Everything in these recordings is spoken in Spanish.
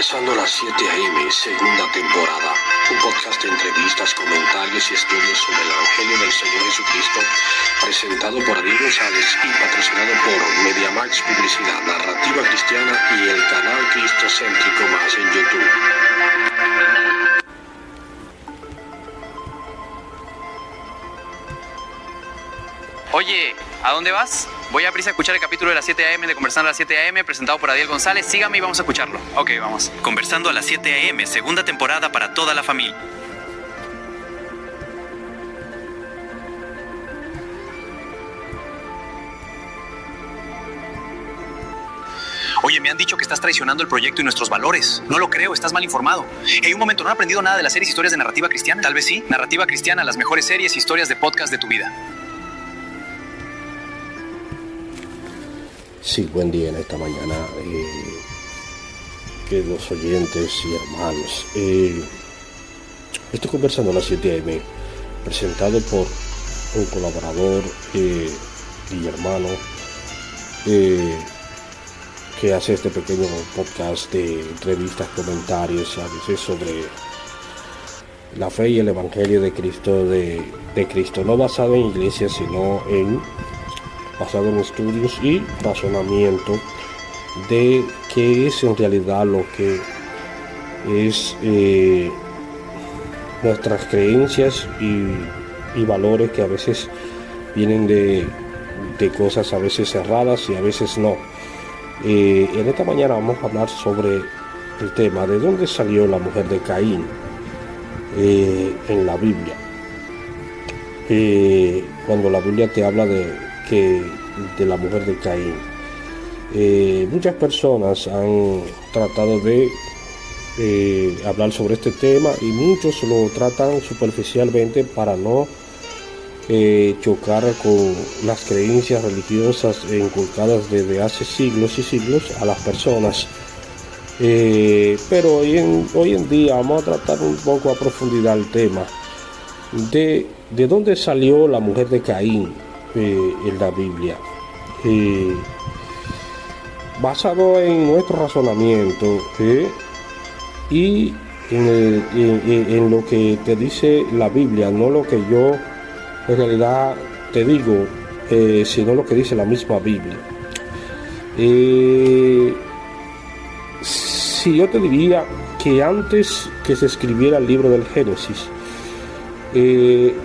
Conversando a las 7 a.m., segunda temporada. Un podcast de entrevistas, comentarios y estudios sobre el Evangelio del Señor Jesucristo, presentado por Ariel González y patrocinado por MediaMax Publicidad, Narrativa Cristiana y el canal Cristocéntrico Más en YouTube. Oye, ¿a dónde vas? Voy a prisa a escuchar el capítulo de las 7 a.m. de Conversando a las 7 a.m. presentado por Ariel González. Sígame y vamos a escucharlo. Ok, vamos. Conversando a las 7 a.m., segunda temporada para toda la familia. Oye, me han dicho que estás traicionando el proyecto y nuestros valores. No lo creo, estás mal informado. Un momento, ¿no has aprendido nada de las series e historias de Narrativa Cristiana? Tal vez sí. Narrativa Cristiana, las mejores series e historias de podcast de tu vida. Sí, buen día en esta mañana, queridos oyentes y hermanos. Estoy conversando a las 7 a.m., presentado por un colaborador y hermano que hace este pequeño podcast de entrevistas, comentarios, a veces sobre la fe y el Evangelio de Cristo, de Cristo, no basado en iglesias, sino basado en estudios y razonamiento de qué es en realidad lo que es nuestras creencias y valores, que a veces vienen de cosas a veces erradas y a veces no. En esta mañana vamos a hablar sobre el tema de dónde salió la mujer de Caín en la Biblia. Cuando la Biblia te habla de la mujer de Caín, muchas personas han tratado de hablar sobre este tema y muchos lo tratan superficialmente para no chocar con las creencias religiosas inculcadas desde hace siglos y siglos a las personas. Pero hoy en día vamos a tratar un poco a profundidad el tema de dónde salió la mujer de Caín en la Biblia, basado en nuestro razonamiento y en lo que te dice la Biblia, no lo que yo en realidad te digo, sino lo que dice la misma Biblia. Si yo te diría que antes que se escribiera el libro del Génesis,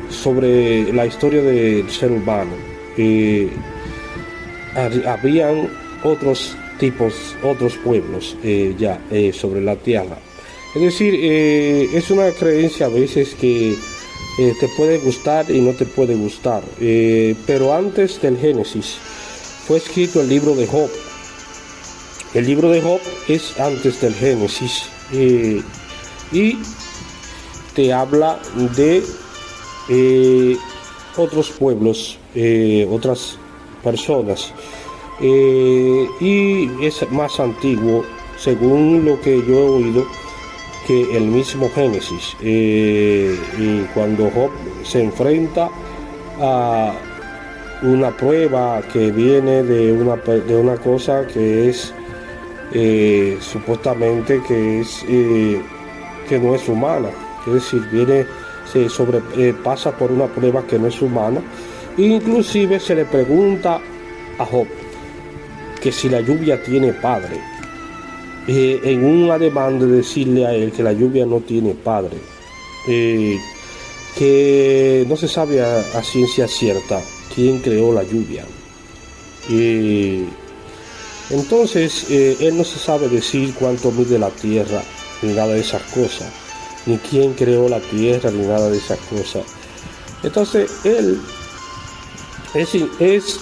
sobre la historia del ser humano, habían otros pueblos sobre la tierra. Es decir, es una creencia a veces que te puede gustar y no te puede gustar, pero antes del Génesis fue escrito el libro de Job. El libro de Job es antes del Génesis, y te habla de otros pueblos, otras personas, y es más antiguo, según lo que yo he oído, que el mismo Génesis. Y cuando Job se enfrenta a una prueba que viene de una cosa que es supuestamente que no es humana, es decir, se sobrepasa por una prueba que no es humana. Inclusive se le pregunta a Job que si la lluvia tiene padre, en un ademán de decirle a él que la lluvia no tiene padre, que no se sabe a ciencia cierta quién creó la lluvia. Entonces él no se sabe decir cuánto mide la tierra ni nada de esas cosas, ni quién creó la tierra ni nada de esas cosas. Entonces él es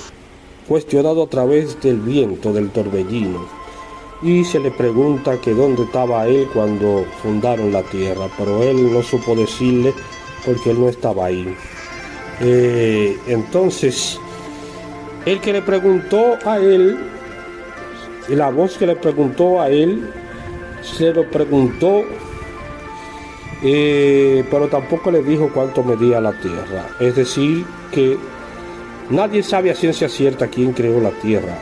cuestionado a través del viento, del torbellino, y se le pregunta que dónde estaba él cuando fundaron la tierra, pero él no supo decirle porque él no estaba ahí. Entonces el que le preguntó a él, la voz que le preguntó a él, se lo preguntó, pero tampoco le dijo cuánto medía la tierra. Es decir, que nadie sabe a ciencia cierta quién creó la tierra.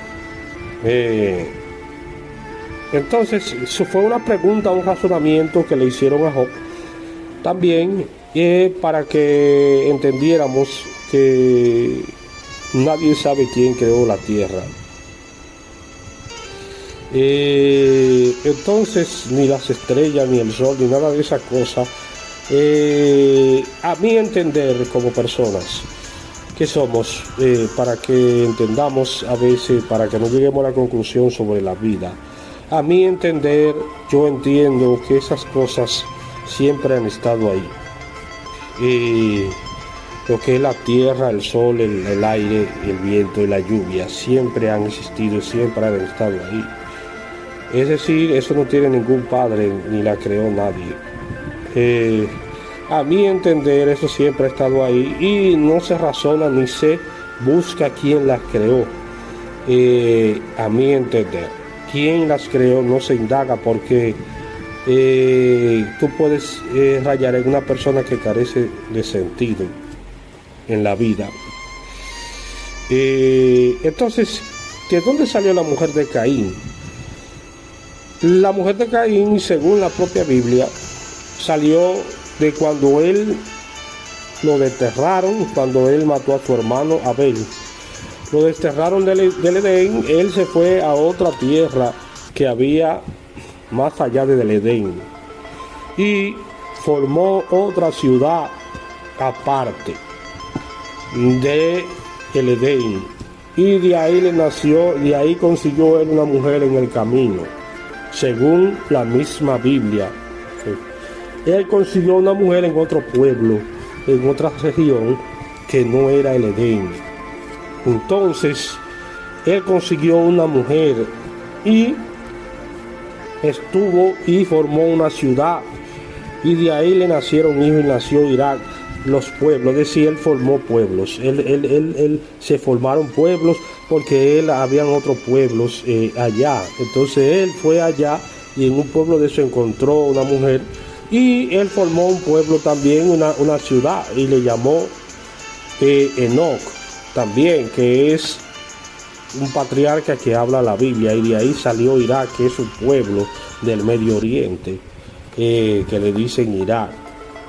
Entonces, eso fue una pregunta, un razonamiento que le hicieron a Job. También para que entendiéramos que nadie sabe quién creó la tierra. Entonces, ni las estrellas, ni el sol, ni nada de esas cosas. A mi entender, como personas que somos, para que entendamos a veces, para que no lleguemos a la conclusión sobre la vida. A mi entender, yo entiendo que esas cosas siempre han estado ahí. Lo que es la tierra, el sol, el aire, el viento y la lluvia, siempre han existido, siempre han estado ahí. Es decir, eso no tiene ningún padre, ni la creó nadie. A mi entender, eso siempre ha estado ahí y no se razona ni se busca quién las creó. A mi entender. Quién las creó no se indaga porque tú puedes rayar en una persona que carece de sentido en la vida. Entonces, ¿de dónde salió la mujer de Caín? La mujer de Caín, según la propia Biblia, salió de cuando él lo desterraron, cuando él mató a su hermano Abel. Lo desterraron del Edén, él se fue a otra tierra que había más allá del Edén y formó otra ciudad aparte de el Edén, y de ahí le nació, de ahí consiguió él una mujer en el camino, según la misma Biblia. Él consiguió una mujer en otro pueblo, en otra región que no era el Edén. Entonces, él consiguió una mujer y estuvo y formó una ciudad, y de ahí le nacieron hijos y nació Irak, los pueblos. Es decir, él formó pueblos, él se formaron pueblos porque habían otros pueblos allá. Entonces él fue allá y en un pueblo de eso encontró una mujer y él formó un pueblo también, una ciudad, y le llamó Enoc también, que es un patriarca que habla la Biblia, y de ahí salió Irak, que es un pueblo del Medio Oriente, que le dicen Irak.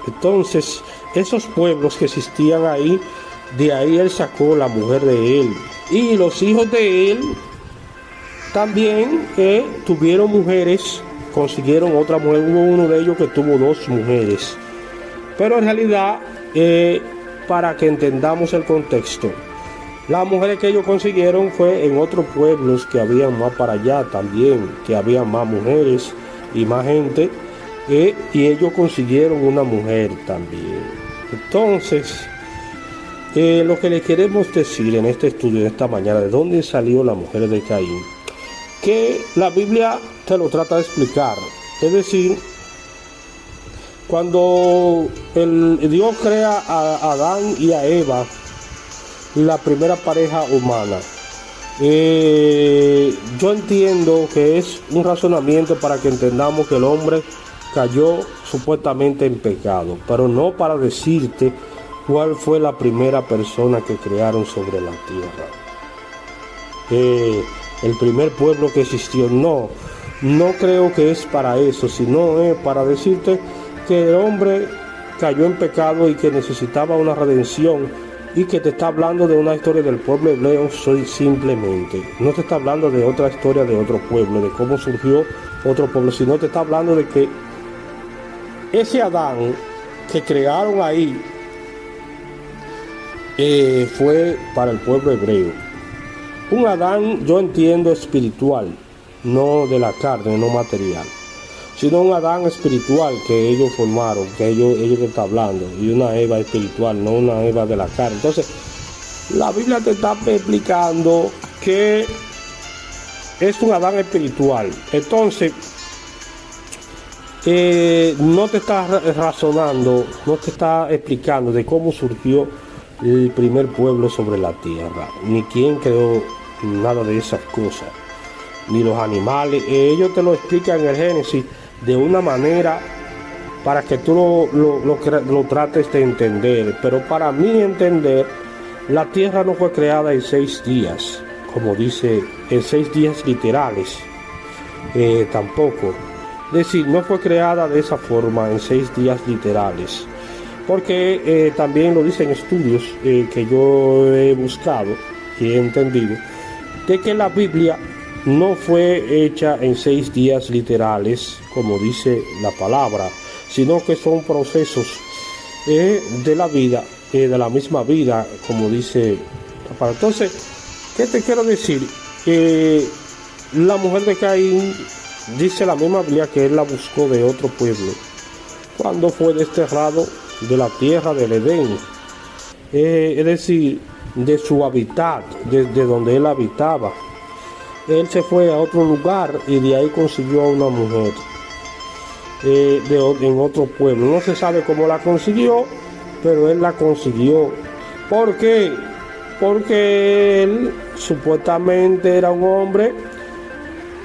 Entonces, esos pueblos que existían ahí, de ahí él sacó la mujer de él, y los hijos de él también tuvieron mujeres, consiguieron otra mujer. Hubo uno de ellos que tuvo 2 mujeres, pero en realidad, para que entendamos el contexto, las mujeres que ellos consiguieron fue en otros pueblos que habían más para allá también, que había más mujeres y más gente, y ellos consiguieron una mujer también. Entonces, lo que les queremos decir en este estudio de esta mañana, de dónde salió la mujer de Caín, que la Biblia te lo trata de explicar. Es decir, cuando Dios crea a Adán y a Eva, la primera pareja humana, yo entiendo que es un razonamiento para que entendamos que el hombre cayó supuestamente en pecado, pero no para decirte cuál fue la primera persona que crearon sobre la tierra, el primer pueblo que existió. No creo que es para eso, sino es para decirte que el hombre cayó en pecado y que necesitaba una redención, y que te está hablando de una historia del pueblo hebreo simplemente. No te está hablando de otra historia de otro pueblo, de cómo surgió otro pueblo, sino te está hablando de que ese Adán que crearon ahí fue para el pueblo hebreo. Un Adán, yo entiendo, espiritual, no de la carne, no material, sino un Adán espiritual que ellos formaron, que ellos te está hablando, y una Eva espiritual, no una Eva de la carne. Entonces, la Biblia te está explicando que es un Adán espiritual. Entonces, no te está razonando, no te está explicando de cómo surgió el primer pueblo sobre la tierra, ni quién creó nada de esas cosas, ni los animales. Ellos te lo explican en el Génesis de una manera para que tú lo trates de entender. Pero para mí entender, la tierra no fue creada en 6 días, como dice, en 6 días literales, tampoco. Es decir, no fue creada de esa forma en 6 días literales, porque también lo dicen estudios que yo he buscado y he entendido, de que la Biblia no fue hecha en 6 días literales, como dice la palabra, sino que son procesos de la vida, de la misma vida, como dice la palabra. Entonces, ¿qué te quiero decir? La mujer de Caín, dice la misma Biblia que él la buscó de otro pueblo, cuando fue desterrado de la tierra del Edén, es decir, de su hábitat, desde donde él habitaba. Él se fue a otro lugar y de ahí consiguió a una mujer en otro pueblo. No se sabe cómo la consiguió, pero él la consiguió. ¿Por qué? Porque él supuestamente era un hombre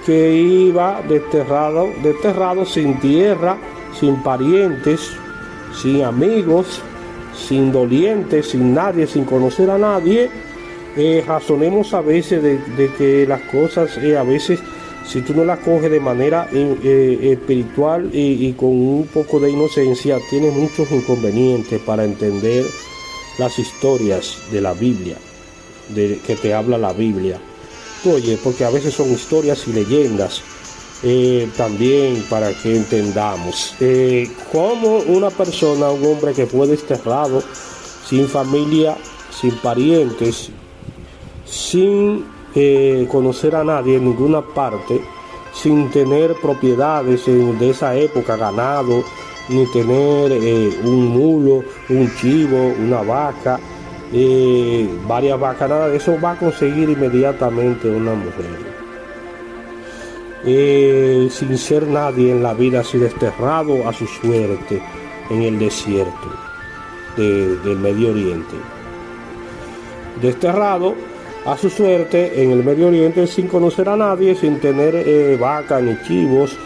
que iba desterrado sin tierra, sin parientes, sin amigos, sin dolientes, sin nadie, sin conocer a nadie. Razonemos a veces de que las cosas a veces, si tú no las coges de manera espiritual y con un poco de inocencia, tienes muchos inconvenientes para entender las historias de la Biblia, que te habla la Biblia. Oye, porque a veces son historias y leyendas, también para que entendamos cómo una persona, un hombre que fue desterrado, sin familia, sin parientes, sin conocer a nadie en ninguna parte, sin tener propiedades de esa época, ganado, ni tener un mulo, un chivo, una vaca, varias vacas, nada de eso, va a conseguir inmediatamente una mujer. Sin ser nadie en la vida, así desterrado a su suerte en el desierto del Medio Oriente. Desterrado a su suerte en el Medio Oriente sin conocer a nadie, sin tener vaca ni chivos,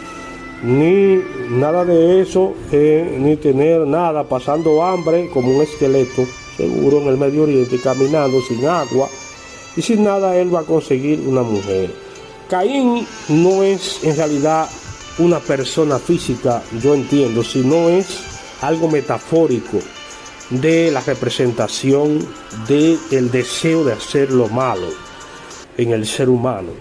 ni nada de eso, ni tener nada, pasando hambre como un esqueleto, seguro en el Medio Oriente, caminando sin agua y sin nada. Él va a conseguir una mujer. Caín no es en realidad una persona física, yo entiendo, sino es algo metafórico de la representación del deseo de hacer lo malo en el ser humano.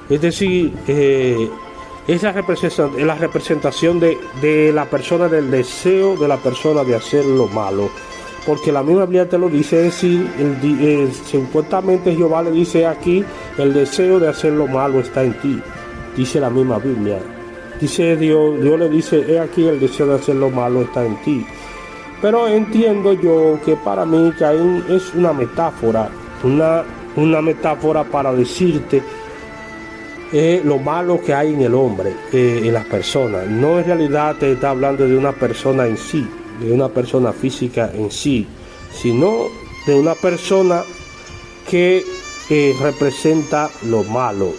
Es decir, es la representación de la persona, del deseo de la persona de hacer lo malo. Porque la misma Biblia te lo dice, es decir, supuestamente Jehová le dice aquí, el deseo de hacer lo malo está en ti. Dice la misma Biblia. Dice Dios le dice, he aquí el deseo de hacer lo malo está en ti. Pero entiendo yo que para mí Caín es una metáfora, una metáfora para decirte lo malo que hay en el hombre, en las personas. No en realidad te está hablando de una persona en sí, de una persona física en sí, sino de una persona que representa lo malo.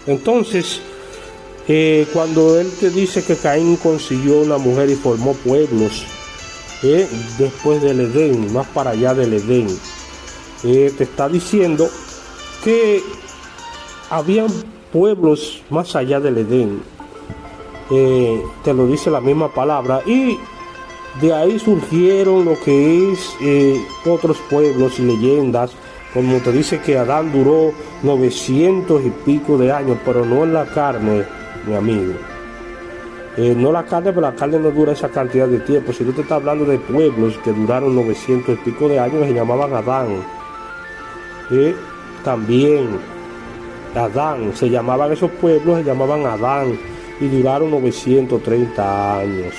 Entonces, cuando él te dice que Caín consiguió una mujer y formó pueblos, después del Edén, más para allá del Edén, te está diciendo que habían pueblos más allá del Edén. Te lo dice la misma palabra, y de ahí surgieron lo que es otros pueblos y leyendas, como te dice que Adán duró 900 y pico de años, pero no en la carne, mi amigo. No la carne, pero la carne no dura esa cantidad de tiempo. Si tú te estás hablando de pueblos que duraron 900 y pico de años, se llamaban Adán. También Adán, se llamaban esos pueblos, se llamaban Adán, y duraron 930 años.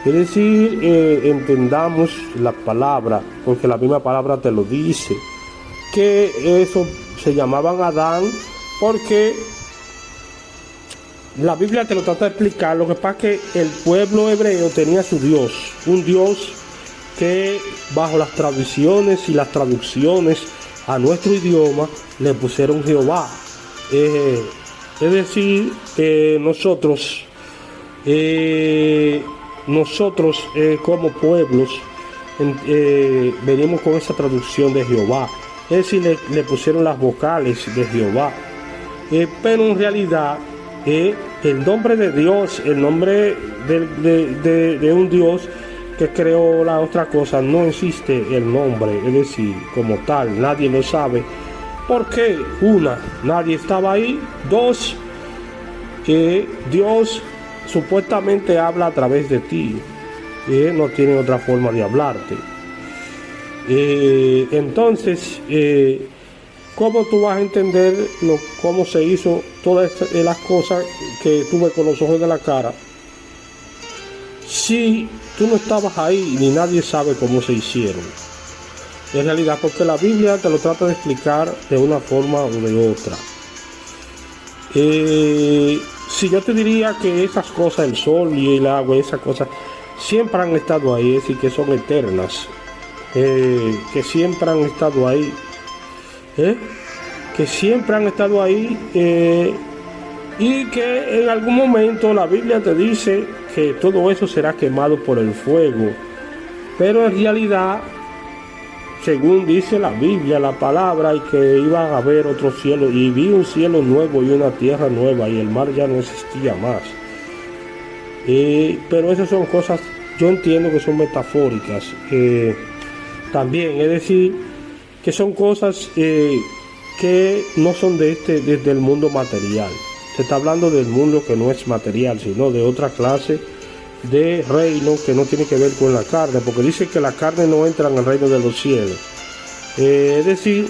Es decir, entendamos la palabra, porque la misma palabra te lo dice, que eso se llamaban Adán porque la Biblia te lo trata de explicar. Lo que pasa es que el pueblo hebreo tenía su Dios, un Dios que bajo las tradiciones y las traducciones a nuestro idioma le pusieron Jehová. Es decir, nosotros como pueblos venimos con esa traducción de Jehová. Es decir, le pusieron las vocales de Jehová. Pero en realidad el nombre de Dios, el nombre de un Dios que creó la otra cosa, no existe el nombre, es decir, como tal, nadie lo sabe. ¿Por qué? Una, nadie estaba ahí. Dos, Dios supuestamente habla a través de ti, no tiene otra forma de hablarte. Entonces, ¿cómo tú vas a entender cómo se hizo todas las cosas que tuve con los ojos de la cara? Si tú no estabas ahí, ni nadie sabe cómo se hicieron. En realidad, porque la Biblia te lo trata de explicar de una forma o de otra. Si yo te diría que esas cosas, el sol y el agua, esas cosas, siempre han estado ahí, es decir, que son eternas, que siempre han estado ahí, que siempre han estado ahí, y que en algún momento la Biblia te dice que todo eso será quemado por el fuego, pero en realidad, según dice la Biblia, la palabra, y que iba a haber otro cielo, y vi un cielo nuevo y una tierra nueva, y el mar ya no existía más. Pero esas son cosas, yo entiendo que son metafóricas, también, es decir, que son cosas que no son desde el mundo material. Se está hablando del mundo que no es material, sino de otra clase de reino que no tiene que ver con la carne, porque dice que la carne no entra en el reino de los cielos. Es decir,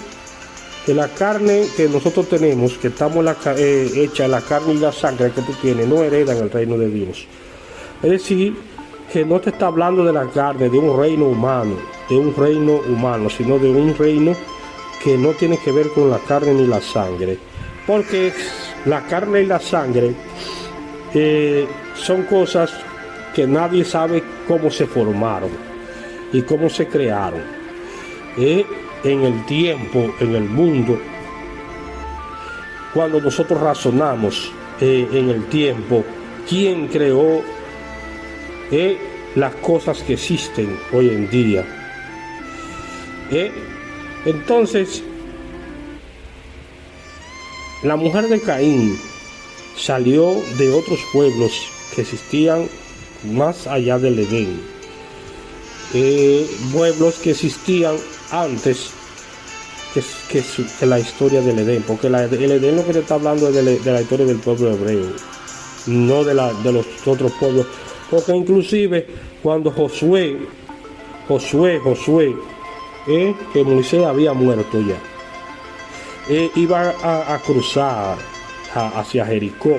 que la carne que nosotros tenemos, que estamos hecha la carne y la sangre que tú tienes, no heredan el reino de Dios. Es decir, que no te está hablando de la carne, de un reino humano, sino de un reino que no tiene que ver con la carne ni la sangre, porque la carne y la sangre son cosas que nadie sabe cómo se formaron y cómo se crearon. En el tiempo, en el mundo, cuando nosotros razonamos en el tiempo, ¿quién creó las cosas que existen hoy en día? Entonces, la mujer de Caín salió de otros pueblos que existían más allá del Edén, pueblos que existían antes que la historia del Edén, porque el Edén lo que te está hablando es de la historia del pueblo hebreo, no de los otros pueblos, porque inclusive cuando Josué, que Moisés había muerto ya, iba a cruzar hacia Jericó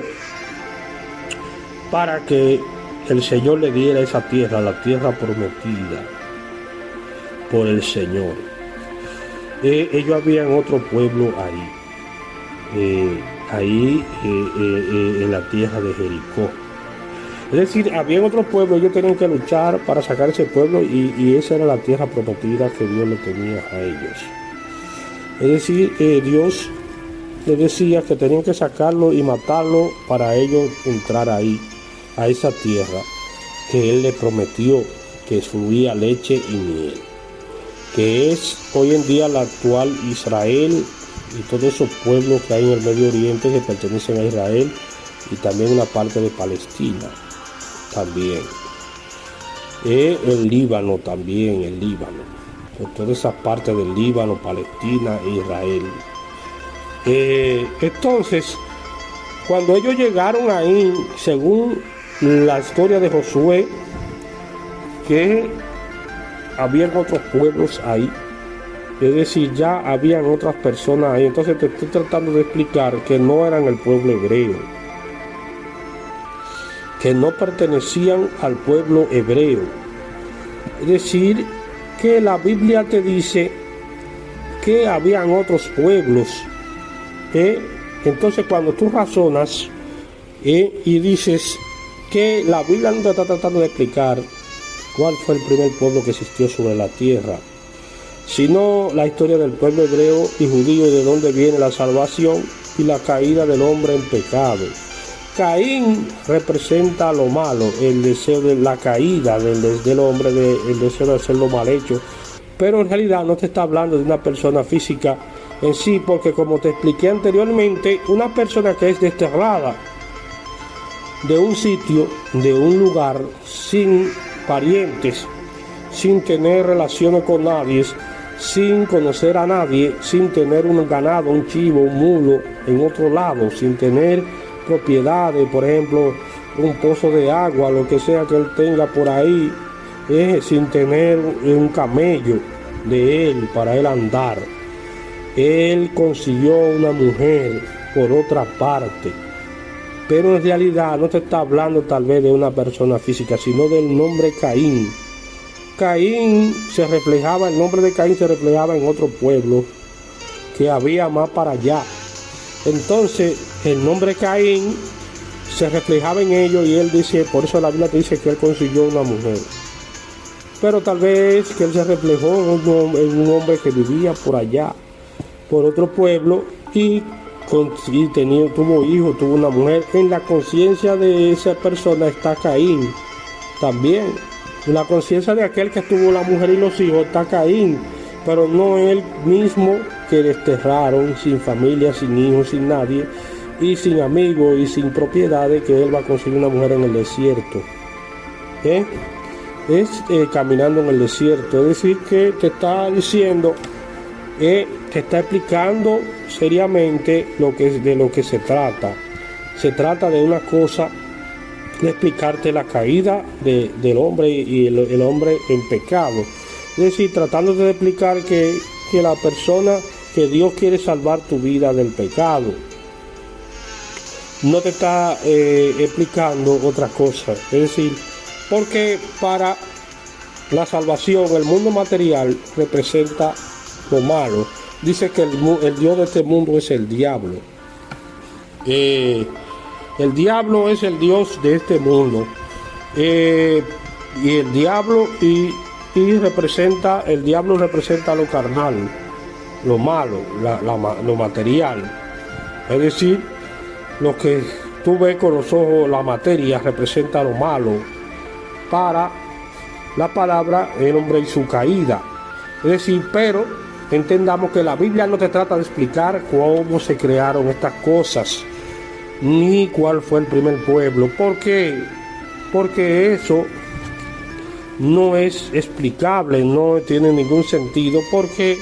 para que el Señor le diera esa tierra, la tierra prometida por el Señor. Ellos habían otro pueblo ahí, en la tierra de Jericó. Es decir, habían otro pueblo, ellos tenían que luchar para sacar ese pueblo, y esa era la tierra prometida que Dios le tenía a ellos. Es decir, Dios les decía que tenían que sacarlo y matarlo para ellos entrar ahí, a esa tierra que Él les prometió, que fluía leche y miel, que es hoy en día la actual Israel y todos esos pueblos que hay en el Medio Oriente que pertenecen a Israel, y también una parte de Palestina también, el Líbano también, toda esa parte del Líbano, Palestina e Israel. Entonces, cuando ellos llegaron ahí, según la historia de Josué, que habían otros pueblos ahí, es decir, ya habían otras personas ahí. Entonces te estoy tratando de explicar que no eran el pueblo hebreo, que no pertenecían al pueblo hebreo. Es decir, que la Biblia te dice que habían otros pueblos. Entonces cuando tú razonas y dices que la Biblia no te está tratando de explicar cuál fue el primer pueblo que existió sobre la tierra, sino la historia del pueblo hebreo y judío, de dónde viene la salvación y la caída del hombre en pecado. Caín representa lo malo, el deseo de la caída del hombre, el deseo de hacer lo mal hecho, pero en realidad no te está hablando de una persona física en sí, porque como te expliqué anteriormente, una persona que es desterrada de un sitio, de un lugar, sin parientes, sin tener relaciones con nadie, sin conocer a nadie, sin tener un ganado, un chivo, un mulo en otro lado, sin tener propiedades, por ejemplo, un pozo de agua, lo que sea que él tenga por ahí, sin tener un camello de él para él andar. Él consiguió una mujer por otra parte, pero en realidad no te está hablando tal vez de una persona física, sino del nombre Caín. Caín se reflejaba, el nombre de Caín se reflejaba en otro pueblo que había más para allá. Entonces el nombre Caín se reflejaba en ellos y él dice, por eso la Biblia te dice que él consiguió una mujer. Pero tal vez que él se reflejó en un hombre que vivía por allá, por otro pueblo, y tuvo hijos, tuvo una mujer. En la conciencia de esa persona está Caín también. En la conciencia de aquel que tuvo la mujer y los hijos está Caín, pero no él mismo, que desterraron, sin familia, sin hijos, sin nadie, y sin amigos y sin propiedades, que él va a conseguir una mujer en el desierto. Caminando en el desierto. Es decir, que te está diciendo, te está explicando seriamente de lo que se trata. Se trata de una cosa, de explicarte la caída del hombre y el hombre en pecado. Es decir, tratándote de explicar que la persona, que Dios quiere salvar tu vida del pecado. No te está explicando otra cosa. Es decir, porque para la salvación, el mundo material representa lo malo. Dice que el Dios de este mundo es el diablo. El diablo es el Dios de este mundo. Y el diablo el diablo representa lo carnal, lo malo, lo material. Es decir, lo que tú ves con los ojos, la materia representa lo malo. Para la palabra, el hombre y su caída. Es decir, pero entendamos que la Biblia no te trata de explicar cómo se crearon estas cosas, ni cuál fue el primer pueblo. ¿Por qué? Porque eso no es explicable, no tiene ningún sentido, porque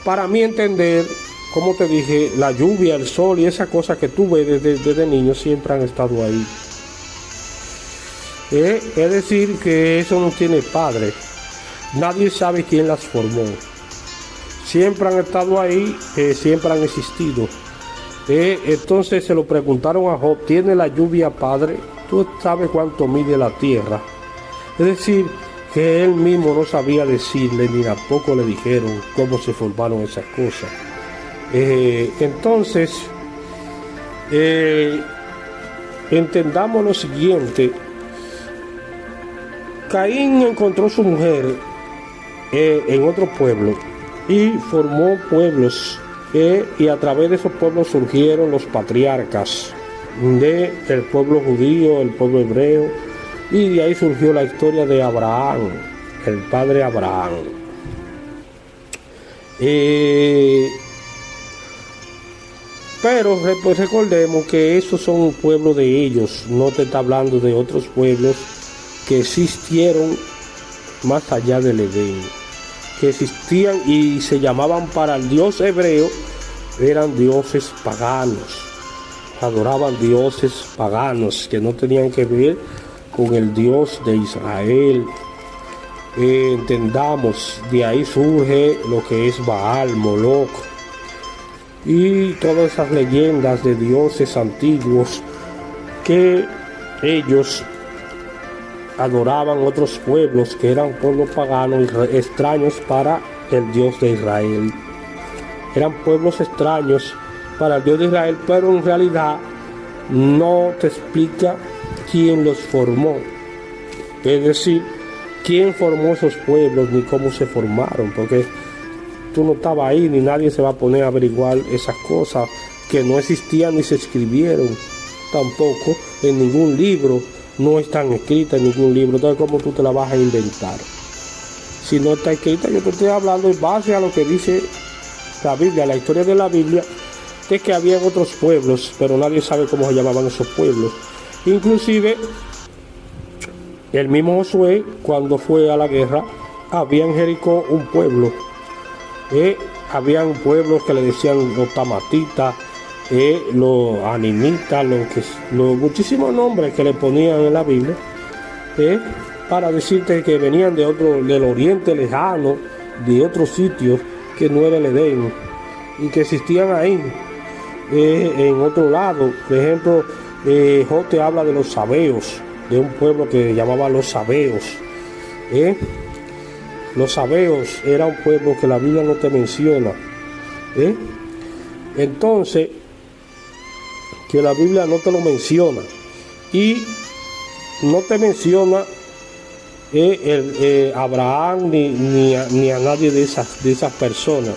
para mí entender, como te dije, la lluvia, el sol y esas cosas que tú ves desde niño siempre han estado ahí. Es decir, que eso no tiene padre. Nadie sabe quién las formó. Siempre han estado ahí, siempre han existido. Entonces se lo preguntaron a Job, ¿tiene la lluvia padre? ¿Tú sabes cuánto mide la tierra? Es decir, que él mismo no sabía decirle, ni tampoco le dijeron cómo se formaron esas cosas. Entonces, entendamos lo siguiente. Caín encontró su mujer en otro pueblo y formó pueblos, y a través de esos pueblos surgieron los patriarcas del pueblo judío, el pueblo hebreo, y de ahí surgió la historia de Abraham, el padre Abraham. Pero pues recordemos que esos son pueblos de ellos, no te está hablando de otros pueblos que existieron más allá del Edén, que existían y se llamaban para el Dios hebreo, eran dioses paganos, adoraban dioses paganos que no tenían que ver con el Dios de Israel. Entendamos, de ahí surge lo que es Baal, Moloch y todas esas leyendas de dioses antiguos que ellos adoraban otros pueblos que eran pueblos paganos y extraños para el Dios de Israel. Eran pueblos extraños para el Dios de Israel, pero en realidad no te explica quién los formó. Es decir, quién formó esos pueblos ni cómo se formaron, porque tú no estabas ahí, ni nadie se va a poner a averiguar esas cosas que no existían ni se escribieron tampoco en ningún libro. No están escritas en ningún libro. Entonces, ¿cómo tú te la vas a inventar? Si no está escrita, yo te estoy hablando en base a lo que dice la Biblia, la historia de la Biblia, de que había otros pueblos, pero nadie sabe cómo se llamaban esos pueblos. Inclusive el mismo Josué, cuando fue a la guerra, había en Jericó un pueblo. Habían pueblos que le decían los tamatitas, los animitas, los muchísimos nombres que le ponían en la Biblia, para decirte que venían del oriente lejano, de otros sitios que no era el Edén, y que existían ahí, en otro lado. Por ejemplo, Job te habla de los sabeos, de un pueblo que llamaba los sabeos. Los sabeos era un pueblo que la Biblia no te menciona. Entonces, que la Biblia no te lo menciona. Y no te menciona Abraham ni a nadie de esas personas.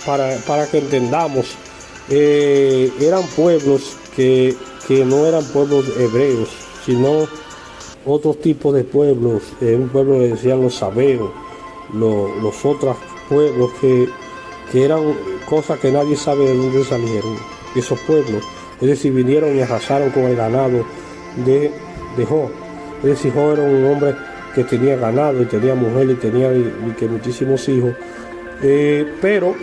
Para que entendamos, eran pueblos que no eran pueblos hebreos, sino otros tipos de pueblos. Un pueblo que decían los sabeos, los otros pueblos que eran cosas que nadie sabe de dónde salieron esos pueblos. Es decir, vinieron y arrasaron con el ganado de Job. Es decir, Job era un hombre que tenía ganado y tenía mujer y tenía muchísimos hijos, pero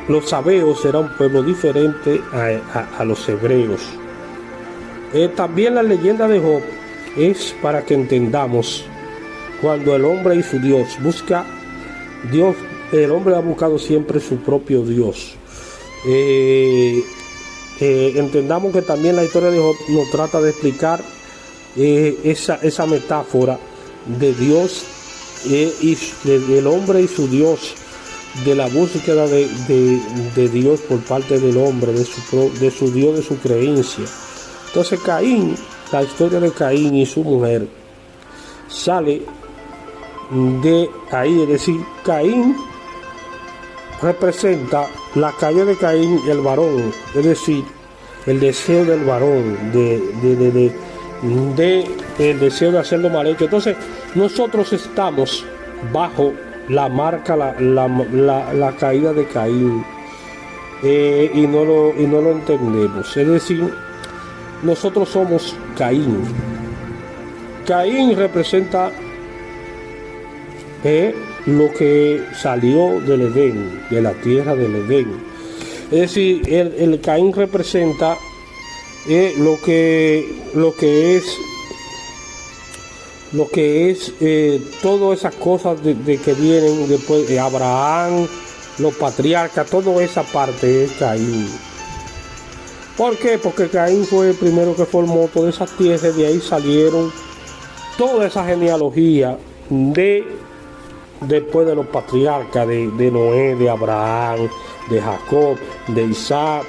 los sabeos eran un pueblo diferente a los hebreos. También la leyenda de Job es para que entendamos, cuando el hombre y su Dios busca Dios, el hombre ha buscado siempre su propio Dios. Entendamos que también la historia de Job nos trata de explicar esa metáfora de Dios y del hombre y su Dios, de la búsqueda de Dios por parte del hombre, de su Dios, de su creencia. Entonces Caín, la historia de Caín y su mujer sale de ahí. Es decir, Caín representa la caída de Caín, el varón, es decir, el deseo del varón, el deseo de hacer lo mal hecho. Entonces nosotros estamos bajo la marca, la caída de Caín, y no lo entendemos. Es decir, nosotros somos Caín. Caín representa lo que salió del Edén, de la tierra del Edén. Es decir, el Caín representa lo que es todas esas cosas de que vienen después de Abraham, los patriarcas, toda esa parte es Caín. ¿Por qué? Porque Caín fue el primero que formó todas esas tierras, de ahí salieron toda esa genealogía después de los patriarcas, de Noé, de Abraham, de Jacob, de Isaac,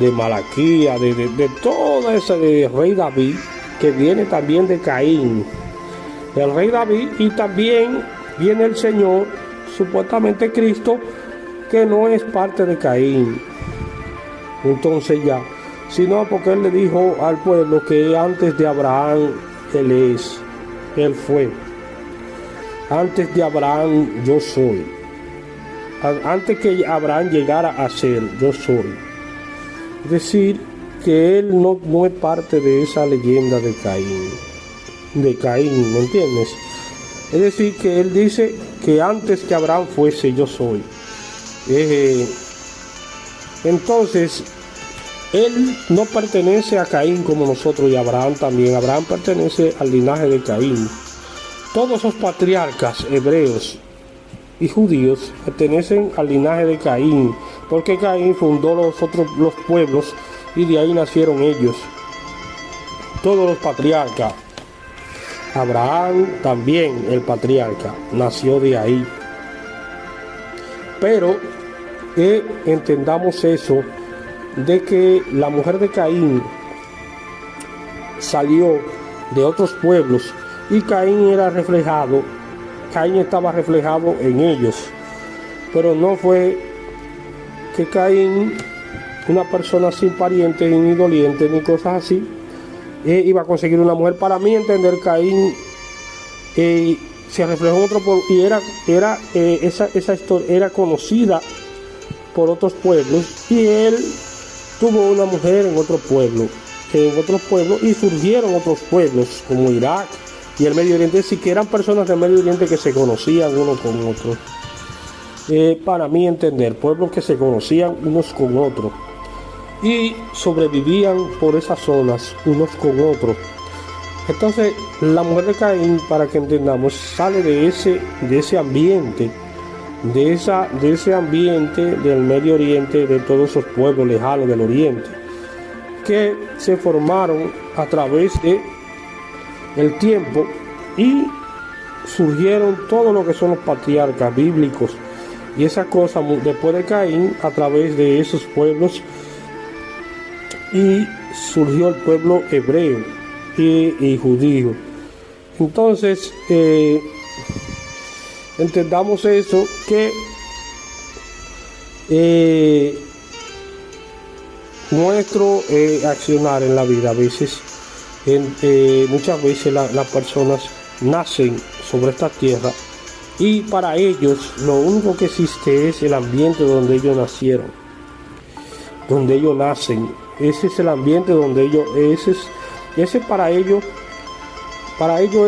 de Malaquía, de toda esa, de rey David, que viene también de Caín, el rey David, y también viene el Señor, supuestamente Cristo, que no es parte de Caín. Entonces ya, sino porque él le dijo al pueblo que antes de Abraham él fue. Antes de Abraham yo soy. Antes que Abraham llegara a ser, yo soy. Es decir, que él no es parte de esa leyenda de Caín, ¿me entiendes? Es decir, que él dice que antes que Abraham fuese, yo soy. Entonces, él no pertenece a Caín como nosotros, y Abraham también. Abraham pertenece al linaje de Caín. Todos esos patriarcas hebreos y judíos pertenecen al linaje de Caín, porque Caín fundó los pueblos y de ahí nacieron ellos. Todos los patriarcas. Abraham también, el patriarca, nació de ahí. Pero entendamos eso, de que la mujer de Caín salió de otros pueblos y Caín estaba reflejado en ellos, pero no fue que Caín, una persona sin parientes ni dolientes ni cosas así, iba a conseguir una mujer. Para mí entender, Caín se reflejó en otro pueblo, y esa historia era conocida por otros pueblos, y él tuvo una mujer en otro pueblo, y surgieron otros pueblos como Irak y el Medio Oriente, sí que eran personas del Medio Oriente que se conocían unos con otros. Para mí entender, pueblos que se conocían unos con otros y sobrevivían por esas zonas unos con otros. Entonces la mujer de Caín, para que entendamos, sale de ese ambiente, de ese ambiente del Medio Oriente, de todos esos pueblos lejanos del Oriente, que se formaron a través de el tiempo y surgieron todo lo que son los patriarcas bíblicos y esas cosas después de Caín a través de esos pueblos, y surgió el pueblo hebreo y judío. Entonces entendamos eso, que nuestro accionar en la vida, a veces muchas veces las personas nacen sobre esta tierra y para ellos lo único que existe es el ambiente donde ellos nacieron, donde ellos nacen. Ese es el ambiente donde ellos, ese para ellos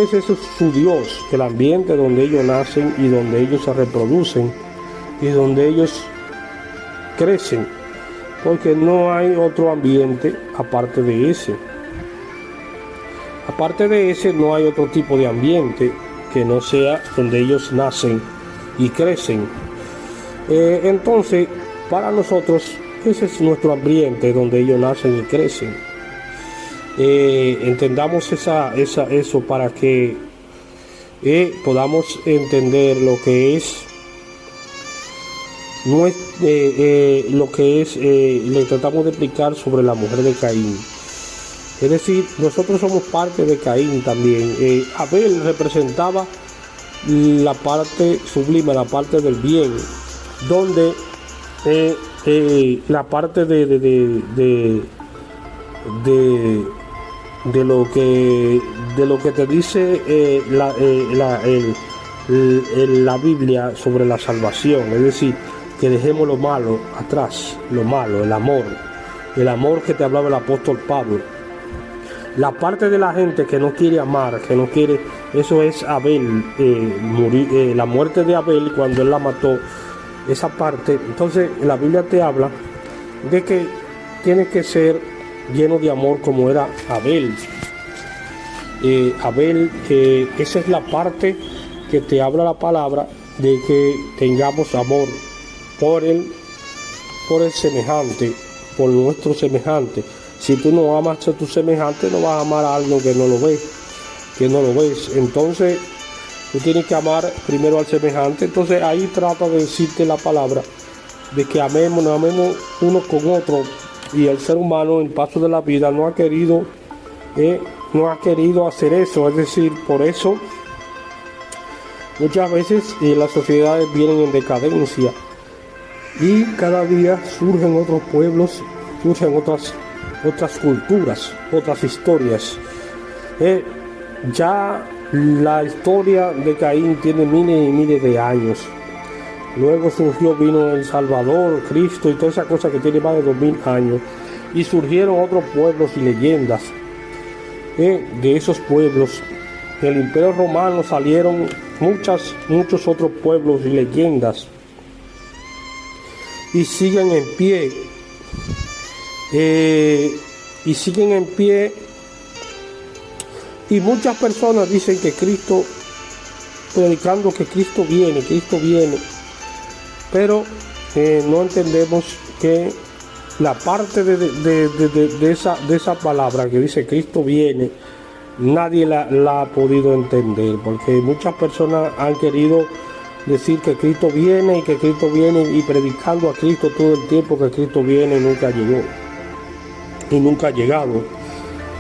ese es su Dios, el ambiente donde ellos nacen y donde ellos se reproducen y donde ellos crecen, porque no hay otro ambiente aparte de ese. Aparte de ese no hay otro tipo de ambiente que no sea donde ellos nacen y crecen. Entonces, para nosotros, ese es nuestro ambiente donde ellos nacen y crecen. Entendamos eso para que podamos entender lo que es le tratamos de explicar sobre la mujer de Caín. Es decir, nosotros somos parte de Caín también. Abel representaba la parte sublime, la parte del bien, donde la parte de lo que te dice la Biblia sobre la salvación, es decir, que dejemos lo malo atrás, el amor que te hablaba el apóstol Pablo. La parte de la gente que no quiere amar, que no quiere, eso es Abel, la muerte de Abel cuando él la mató, esa parte. Entonces la Biblia te habla de que tienes que ser lleno de amor como era Abel. Esa es la parte que te habla la palabra, de que tengamos amor por el semejante, por nuestro semejante. Si tú no amas a tu semejante, no vas a amar a alguien que no lo ves. Entonces tú tienes que amar primero al semejante. Entonces ahí trata de decirte la palabra de que nos amemos unos con otros, y el ser humano en el paso de la vida no ha querido hacer eso. Es decir, por eso muchas veces las sociedades vienen en decadencia y cada día surgen otros pueblos, surgen otras culturas, otras historias. Ya la historia de Caín tiene miles y miles de años. Luego vino el Salvador, Cristo y toda esa cosa que tiene más de 2000 años. Y surgieron otros pueblos y leyendas. De esos pueblos, del Imperio Romano salieron muchos otros pueblos y leyendas. Y siguen en pie. Y muchas personas dicen que Cristo, predicando que Cristo viene, pero no entendemos que la parte de esa palabra que dice Cristo viene, nadie la ha podido entender, porque muchas personas han querido decir que Cristo viene y predicando a Cristo todo el tiempo, que Cristo viene y nunca llegó y nunca ha llegado.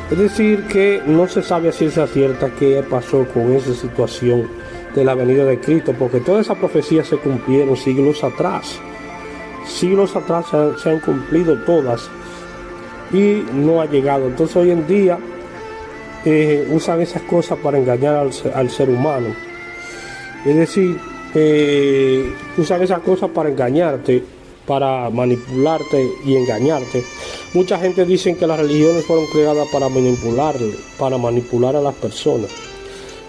Es decir, que no se sabe a ciencia cierta qué pasó con esa situación de la venida de Cristo, porque todas esas profecías se cumplieron siglos atrás se han cumplido todas y no ha llegado. Entonces hoy en día usan esas cosas para engañar al ser humano. Es decir, usan esas cosas para engañarte, para manipularte y engañarte, Mucha gente dice que las religiones fueron creadas para manipular a las personas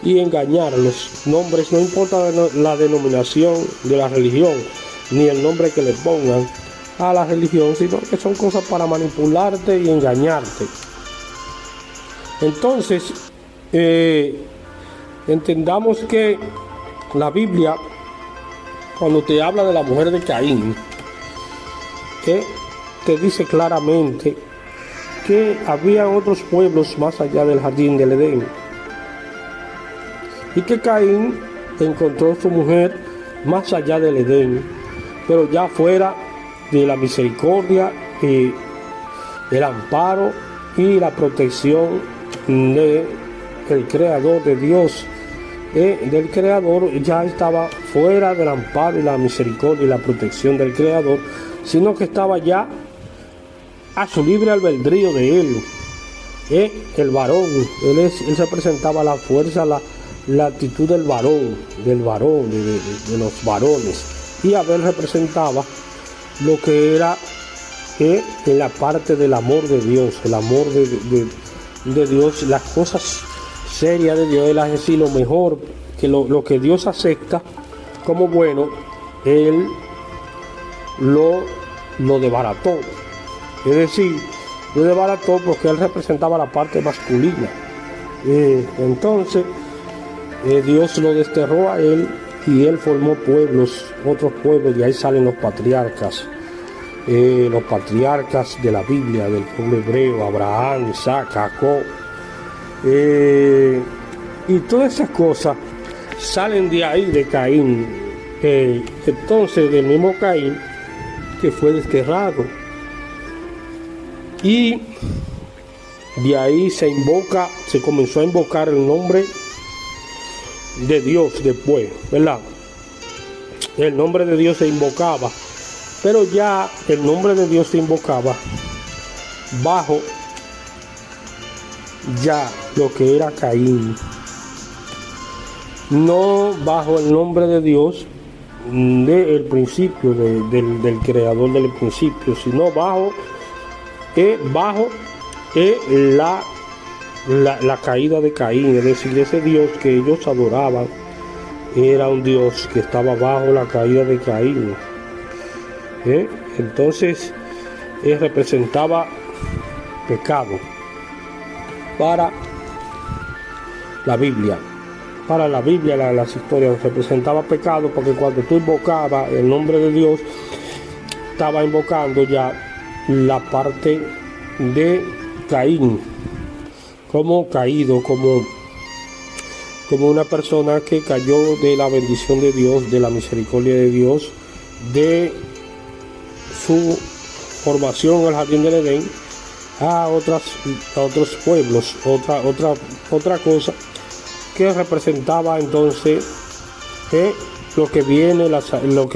y engañar. Los nombres, no importa la denominación de la religión, ni el nombre que le pongan a la religión, sino que son cosas para manipularte y engañarte. Entonces, entendamos que la Biblia, cuando te habla de la mujer de Caín, te dice claramente que había otros pueblos más allá del jardín del Edén, y que Caín encontró su mujer más allá del Edén, pero ya fuera de la misericordia y el amparo y la protección del Creador, de Dios, del Creador. Ya estaba fuera del amparo y la misericordia y la protección del Creador, sino que estaba ya a su libre albedrío de él. El varón, él representaba la fuerza, la actitud del varón, de los varones, y Abel representaba lo que era en la parte del amor de Dios, el amor de Dios, las cosas serias de Dios, es decir, lo mejor, que lo que Dios acepta como bueno, él lo desbarató. Es decir, lo desbarató porque él representaba la parte masculina. Entonces, Dios lo desterró a él y él formó pueblos, otros pueblos, y ahí salen los patriarcas de la Biblia, del pueblo hebreo: Abraham, Isaac, Jacob, y todas esas cosas salen de ahí, de Caín. Entonces, del mismo Caín que fue desterrado, y de ahí se comenzó a invocar el nombre de Dios después, ¿verdad? El nombre de Dios se invocaba, pero ya el nombre de Dios se invocaba bajo ya lo que era Caín, no bajo el nombre de Dios del principio, del creador del principio, sino bajo la caída de Caín. Es decir, ese Dios que ellos adoraban era un Dios que estaba bajo la caída de Caín. Entonces, representaba pecado para la Biblia. Para la Biblia, las historias representaba pecado, porque cuando tú invocabas el nombre de Dios, estaba invocando ya la parte de Caín, como caído, como una persona que cayó de la bendición de Dios, de la misericordia de Dios, de su formación en el jardín del Edén, a otros pueblos, otra cosa que representaba entonces lo que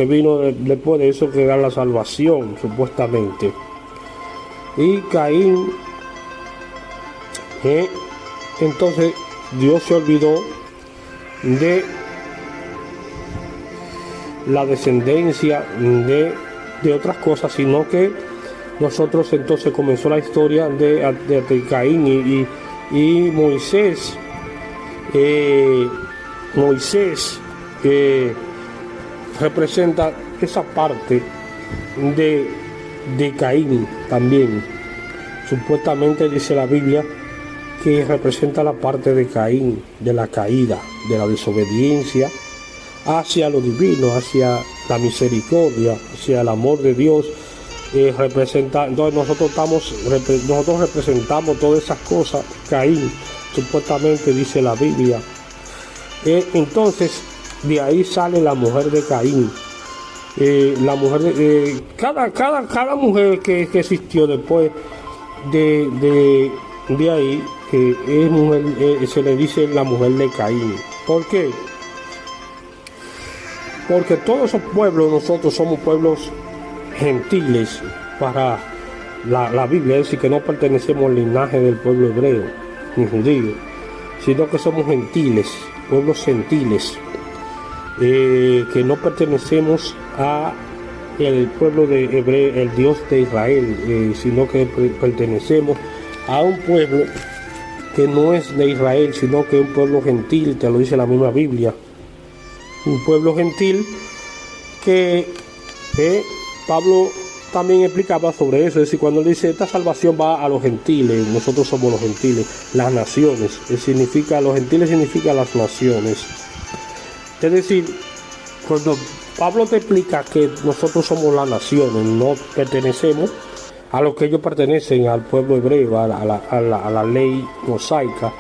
vino después de eso, que era la salvación, supuestamente. Y Caín, entonces Dios se olvidó de la descendencia de otras cosas, sino que nosotros entonces comenzó la historia de Caín y Moisés. Moisés representa esa parte de Caín también. Supuestamente dice la Biblia que representa la parte de Caín, de la caída, de la desobediencia hacia lo divino, hacia la misericordia, hacia el amor de Dios. Entonces nosotros representamos todas esas cosas. Caín, supuestamente dice la Biblia. Entonces de ahí sale la mujer de Caín. La mujer de cada mujer que existió después de ahí, es mujer, se le dice la mujer de Caín. ¿Por qué? Porque todos esos pueblos, nosotros somos pueblos gentiles para la Biblia, es decir, que no pertenecemos al linaje del pueblo hebreo ni judío, sino que somos gentiles, pueblos gentiles, que no pertenecemos el pueblo de hebreo, el Dios de Israel, sino que pertenecemos a un pueblo que no es de Israel, sino que es un pueblo gentil, te lo dice la misma Biblia. Un pueblo gentil que Pablo también explicaba sobre eso, es decir, cuando él dice esta salvación va a los gentiles, nosotros somos los gentiles, las naciones, significa, los gentiles significa las naciones. Es decir, cuando Pablo te explica que nosotros somos las naciones, no pertenecemos a los que ellos pertenecen al pueblo hebreo, a la ley mosaica,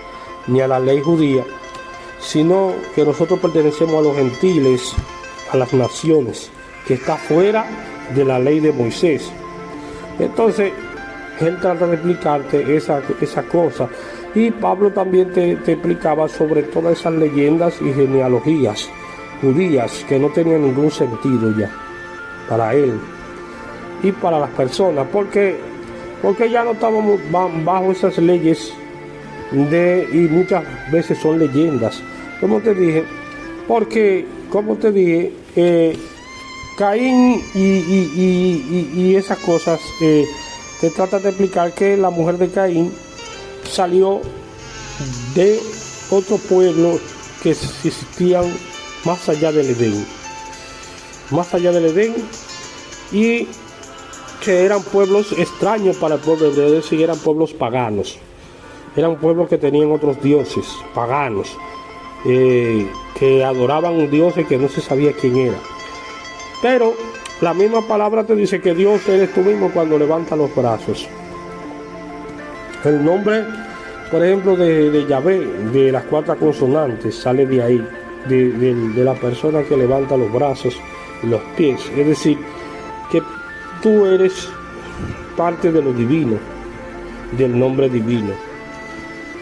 ni a la ley judía, sino que nosotros pertenecemos a los gentiles, a las naciones, que está fuera de la ley de Moisés. Entonces, él trata de explicarte esa cosa. Y Pablo también te explicaba sobre todas esas leyendas y genealogías judías que no tenían ningún sentido ya para él y para las personas, porque ya no estábamos bajo esas leyes y muchas veces son leyendas, como te dije, porque como te dije, Caín y esas cosas, te trata de explicar que la mujer de Caín salió de otro pueblo que existían más allá del Edén, y que eran pueblos extraños para el pueblo hebreo, es decir, eran pueblos paganos, eran pueblos que tenían otros dioses paganos, que adoraban dioses que no se sabía quién era. Pero la misma palabra te dice que Dios eres tú mismo cuando levantas los brazos. El nombre, por ejemplo, de Yahvé, de las 4 consonantes, sale de ahí, de la persona que levanta los brazos y los pies. Es decir, que tú eres parte de lo divino, del nombre divino.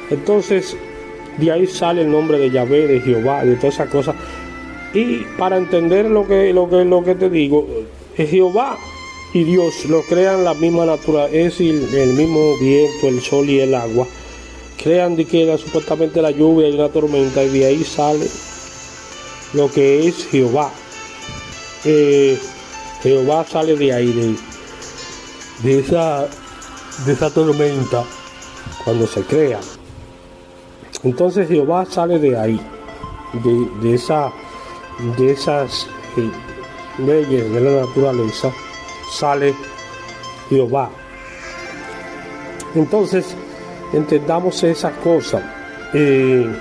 Entonces, de ahí sale el nombre de Yahvé, de Jehová, de todas esas cosas. Y para entender lo que te digo, Jehová y Dios lo crean la misma naturaleza, es decir, el mismo viento, el sol y el agua. Crean de que supuestamente la lluvia y la tormenta, y de ahí sale lo que es Jehová. Jehová sale de ahí, de esa tormenta, cuando se crea. Entonces Jehová sale de ahí, de esas leyes de la naturaleza, sale Jehová. Entonces entendamos esa cosa, que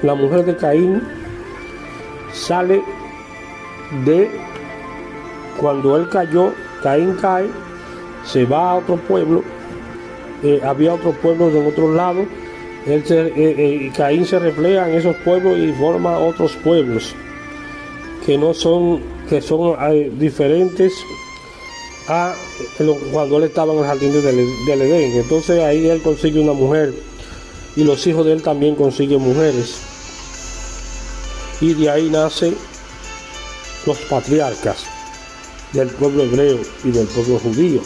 la mujer de Caín sale de cuando él cayó. Caín cae, se va a otro pueblo, había otros pueblos en otros lados. Caín se refleja en esos pueblos y forma otros pueblos que son diferentes a cuando él estaba en el jardín del Edén. Entonces ahí él consigue una mujer y los hijos de él también consiguen mujeres, y de ahí nacen los patriarcas del pueblo hebreo y del pueblo judío.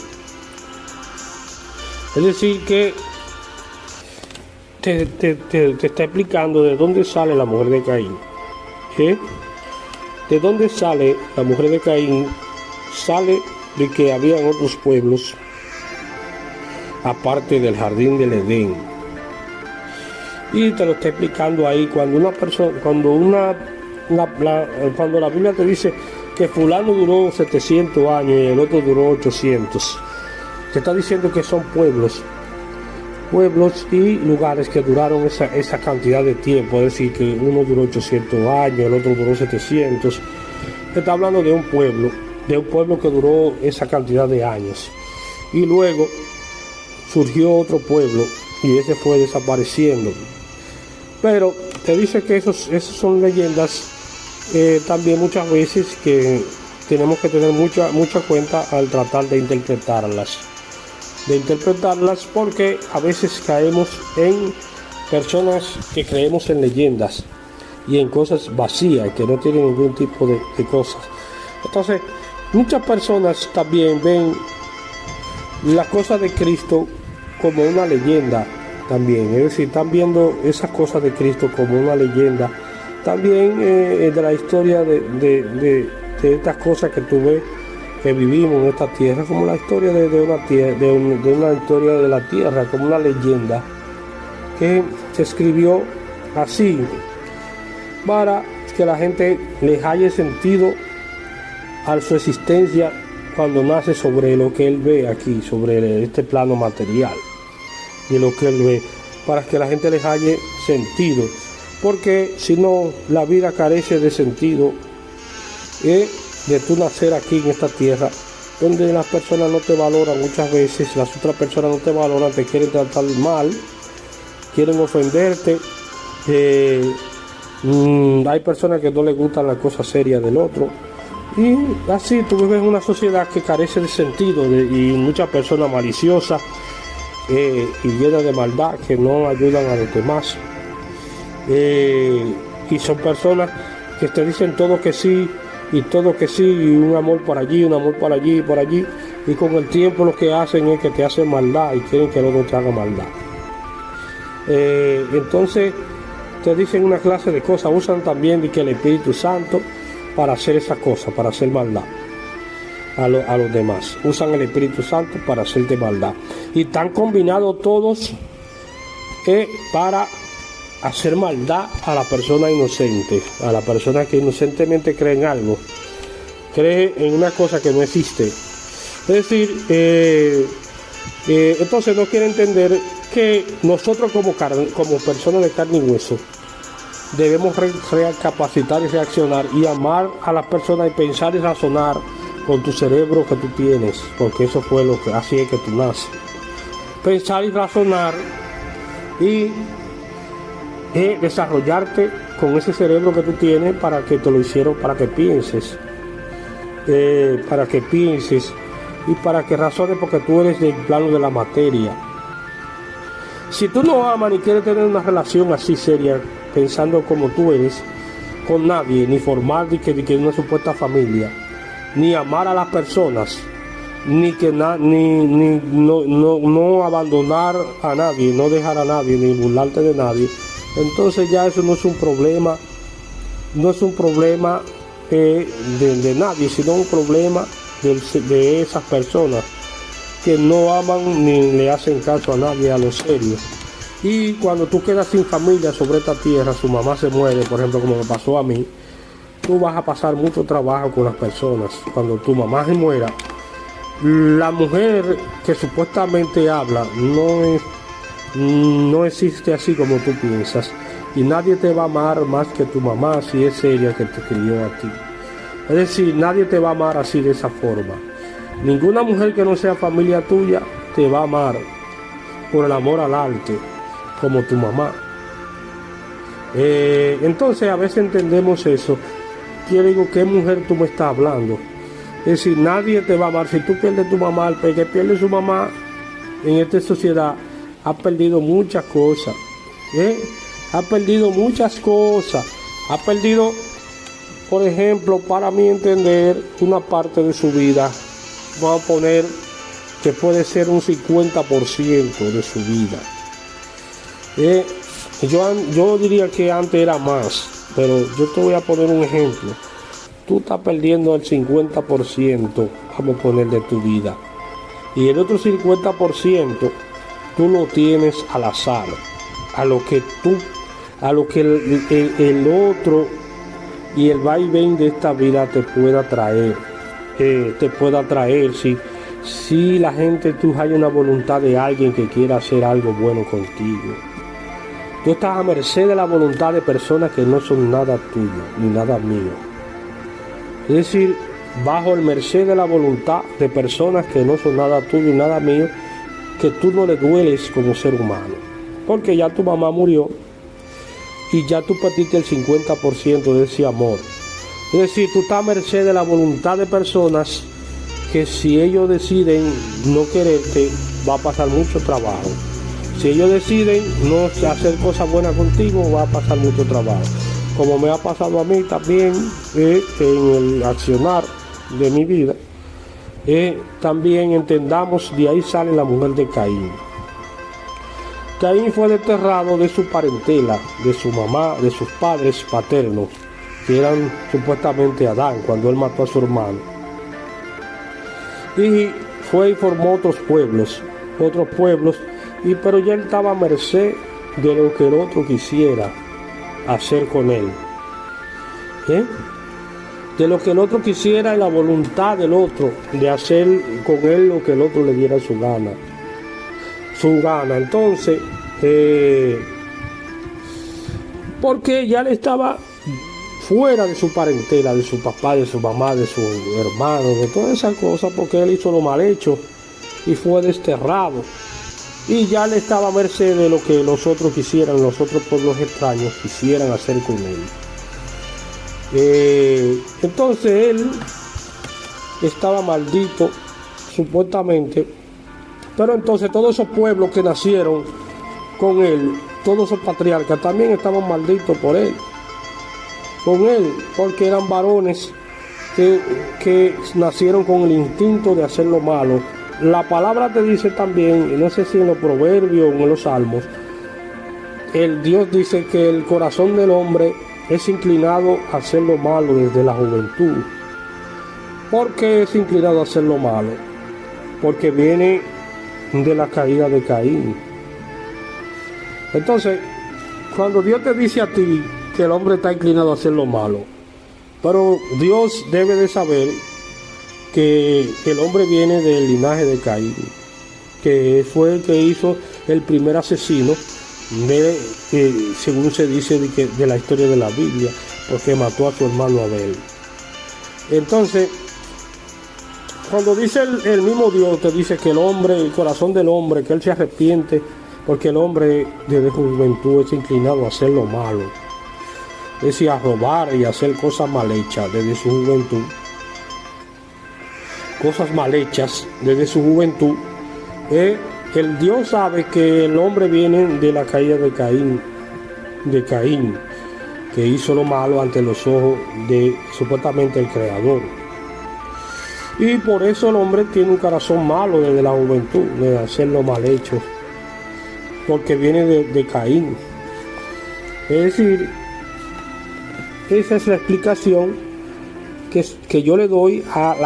Es decir, que te está explicando de dónde sale la mujer de Caín. ¿De dónde sale la mujer de Caín? Sale de que habían otros pueblos aparte del jardín del Edén. Y te lo está explicando ahí cuando la Biblia te dice que fulano duró 700 años y el otro duró 800. Te está diciendo que son pueblos y lugares que duraron esa cantidad de tiempo. Es decir, que uno duró 800 años, el otro duró 700. Te está hablando de un pueblo que duró esa cantidad de años. Y luego surgió otro pueblo y ese fue desapareciendo. Pero te dice que esas son leyendas también muchas veces que tenemos que tener mucha cuenta al tratar de interpretarlas, porque a veces caemos en personas que creemos en leyendas y en cosas vacías que no tienen ningún tipo de cosas. Entonces muchas personas también ven las cosas de Cristo como una leyenda también, es decir, están viendo esas cosas de Cristo como una leyenda también de la historia de estas cosas que tú ves que vivimos en esta tierra, como la historia de una historia de la tierra, como una leyenda que se escribió así para que la gente le halle sentido a su existencia cuando nace sobre lo que él ve aquí, sobre este plano material, de lo que él ve, para que la gente le halle sentido, porque si no, la vida carece de sentido, de tú nacer aquí en esta tierra, donde las personas no te valoran muchas veces, las otras personas no te valoran, te quieren tratar mal, quieren ofenderte, hay personas que no les gustan las cosas serias del otro, y así tú vives en una sociedad que carece de sentido y muchas personas maliciosas y llenas de maldad que no ayudan a los demás, y son personas que te dicen todo que sí y todo que sí, y un amor por allí, un amor por allí, por allí, y con el tiempo lo que hacen es que te hacen maldad y quieren que el otro te haga maldad. Entonces te dicen una clase de cosas, usan también de que el Espíritu Santo para hacer esas cosas, para hacer maldad a los demás. Usan el Espíritu Santo para hacerte maldad. Y están combinados todos para hacer maldad a la persona inocente, a la persona que inocentemente cree en algo, cree en una cosa que no existe. Es decir, entonces no quiere entender que nosotros como personas de carne y hueso debemos recapacitar y reaccionar y amar a las personas y pensar y razonar con tu cerebro que tú tienes, porque eso fue lo que así es que tú naces. Pensar y razonar y desarrollarte con ese cerebro que tú tienes para que te lo hicieron, para que pienses y para que razones, porque tú eres del plano de la materia. Si tú no amas ni quieres tener una relación así seria, pensando como tú eres, con nadie, ni formar ni que una supuesta familia, ni amar a las personas, ni que no abandonar a nadie, no dejar a nadie, ni burlarte de nadie, entonces ya eso no es un problema, de nadie, sino un problema de esas personas que no aman ni le hacen caso a nadie, a lo serio. Y cuando tú quedas sin familia sobre esta tierra, su mamá se muere, por ejemplo, como me pasó a mí, tú vas a pasar mucho trabajo con las personas. Cuando tu mamá se muera, la mujer que supuestamente habla no existe así como tú piensas, y nadie te va a amar más que tu mamá si es ella que te crió a ti. Es decir, nadie te va a amar así, de esa forma. Ninguna mujer que no sea familia tuya te va a amar por el amor al arte como tu mamá. Entonces a veces entendemos eso. Yo digo, ¿qué mujer tú me estás hablando? Es decir, nadie te va a amar. Si tú pierdes tu mamá, el que pierde su mamá en esta sociedad ha perdido muchas cosas. Ha perdido muchas cosas. Ha perdido, por ejemplo, para mí entender, una parte de su vida. Vamos a poner que puede ser un 50% de su vida. Yo diría que antes era más, pero yo te voy a poner un ejemplo. Tú estás perdiendo el 50%, vamos a poner, de tu vida. Y el otro 50% tú lo tienes al azar, a lo que el otro y el vaivén de esta vida te pueda traer. Si la gente, tú hay una voluntad de alguien que quiera hacer algo bueno contigo. Tú estás a merced de la voluntad de personas que no son nada tuyo ni nada mío. Es decir, bajo el merced de la voluntad de personas que no son nada tuyo y nada mío, que tú no le dueles como ser humano, porque ya tu mamá murió y ya tú perdiste el 50% de ese amor. Es decir, tú estás a merced de la voluntad de personas que si ellos deciden no quererte, va a pasar mucho trabajo. Si ellos deciden no hacer cosas buenas contigo, va a pasar mucho trabajo. Como me ha pasado a mí también en el accionar de mi vida. También entendamos, de ahí sale la mujer de Caín. Caín fue desterrado de su parentela, de su mamá, de sus padres paternos, que eran supuestamente Adán, cuando él mató a su hermano. Y fue y formó otros pueblos, pero ya él estaba a merced de lo que el otro quisiera hacer con él. De lo que el otro quisiera y la voluntad del otro de hacer con él lo que el otro le diera su gana. Entonces, porque ya le estaba fuera de su parentela, de su papá, de su mamá, de su hermano, de todas esas cosas, porque él hizo lo mal hecho y fue desterrado. Y ya le estaba a merced de lo que los otros quisieran, los otros pueblos extraños quisieran hacer con él. Entonces él estaba maldito, supuestamente, pero entonces todos esos pueblos que nacieron con él, todos esos patriarcas también estaban malditos por él, porque eran varones que nacieron con el instinto de hacer lo malo. La palabra te dice también, y no sé si en los proverbios o en los salmos, el Dios dice que el corazón del hombre es inclinado a hacer lo malo desde la juventud. ¿Por qué es inclinado a hacer lo malo? Porque viene de la caída de Caín. Entonces, cuando Dios te dice a ti que el hombre está inclinado a hacer lo malo, pero Dios debe de saber que el hombre viene del linaje de Caín, que fue el que hizo el primer asesino según se dice de la historia de la Biblia, porque mató a su hermano Abel. Entonces, cuando dice el mismo Dios, te dice que el corazón del hombre, que él se arrepiente, porque el hombre desde juventud es inclinado a hacer lo malo, es decir, a robar y a hacer cosas mal hechas desde su juventud. Cosas mal hechas desde su juventud. El Dios sabe que el hombre viene de la caída de Caín, que hizo lo malo ante los ojos de supuestamente el Creador. Y por eso el hombre tiene un corazón malo desde la juventud, de hacer lo mal hecho, porque viene de Caín. Es decir, esa es la explicación que yo le doy al